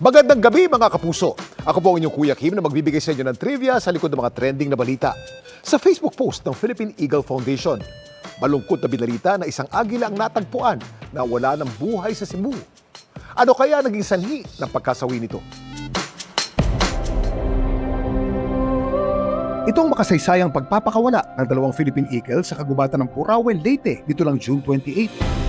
Magandang gabi mga kapuso. Ako po ang inyong Kuya Kim na magbibigay sa inyo ng trivia sa likod ng mga trending na balita. Sa Facebook post ng Philippine Eagle Foundation, malungkot na binalita na isang agila ang natagpuan na wala ng buhay sa Cebu. Ano kaya naging sanhi ng pagkasawi nito? Itong makasaysayang pagpapakawala ng dalawang Philippine Eagle sa kagubatan ng Purawen, Leyte dito lang June 28.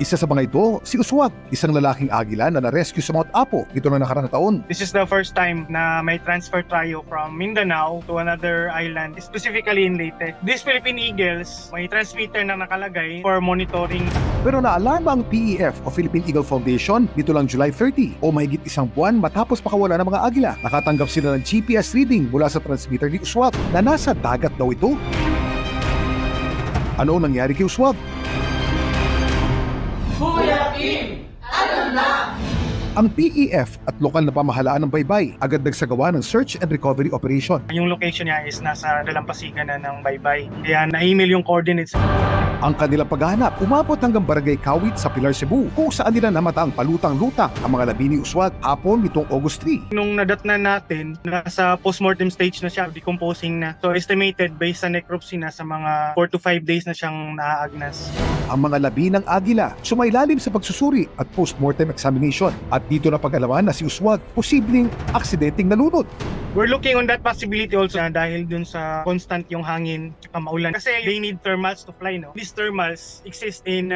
Isa sa mga ito, si Uswag, isang lalaking agila na na-rescue sa Mount Apo dito na nakaraang taon. This is the first time na may transfer tayo from Mindanao to another island, specifically in Leyte. These Philippine Eagles, may transmitter na nakalagay for monitoring. Pero naalarma ang PEF o Philippine Eagle Foundation dito lang July 30 o mahigit isang buwan matapos pakawala ng mga agila. Nakatanggap sila ng GPS reading mula sa transmitter ni Uswag na nasa dagat daw ito. Ano ang nangyari kay Uswag? Kuya Kim, ano na? Ang PEF at lokal na pamahalaan ng Baybay agad nagsagawa ng search and recovery operation. Yung location niya is nasa dalampasigan na ng Baybay. Kaya na-email yung coordinates. Ang kanilang paghahanap umabot hanggang Barangay Kawit sa Pilar, Cebu, kung saan nila namata ang palutang-lutang ang mga labi ni Uswag hapon nitong August 3. Nung nadatnan natin, nasa postmortem stage na siya, decomposing na. So estimated based sa necropsy na sa mga 4 to 5 days na siyang naaagnas. Ang mga labi ng agila sumailalim sa pagsusuri at postmortem examination at dito na pag-alaman na si Uswag posibleng aksidenteng nalunod. We're looking on that possibility also dahil dun sa constant yung hangin at maulan. Kasi they need thermals to fly, no? These thermals exist in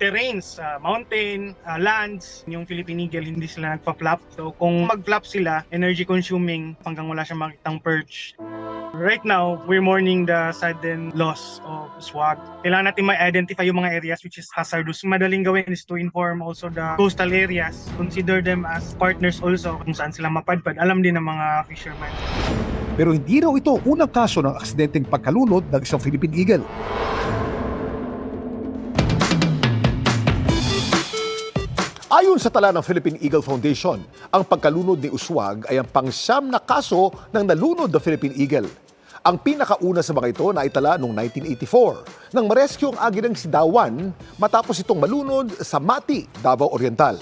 terrains, mountain, lands. Yung Philippine Eagle, hindi sila nagpa-flap. So kung mag-flap sila, energy consuming hanggang wala siyang makitang perch. Right now, we're mourning the sudden loss of Uswag. Kailangan natin ma-identify yung mga areas which is hazardous. Madaling gawin is to inform also the coastal areas. Consider them as partners also kung saan sila mapadpad. Alam din ng mga fishermen. Pero hindi raw ito unang kaso ng aksidenteng pagkalunod ng isang Philippine Eagle. Ayon sa tala ng Philippine Eagle Foundation, ang pagkalunod ni Uswag ay ang pang-siyam na kaso ng nalunod na Philippine Eagle. Ang pinakauna sa mga ito na itala noong 1984 nang marescue ang agilang si Dawan matapos itong malunod sa Mati, Davao Oriental.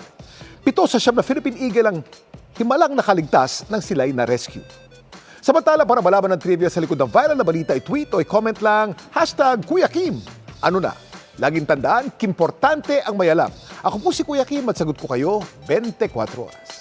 7 sa siyam na Philippine Eagle ang himalang nakaligtas nang sila'y na-rescue. Samantala, para malaman ng trivia sa likod ng viral na balita, i-tweet o i-comment lang #Kuya Kim. Ano na? Laging tandaan, kimportante ang may alam. Ako po si Kuya Kim at sagot ko kayo 24 oras.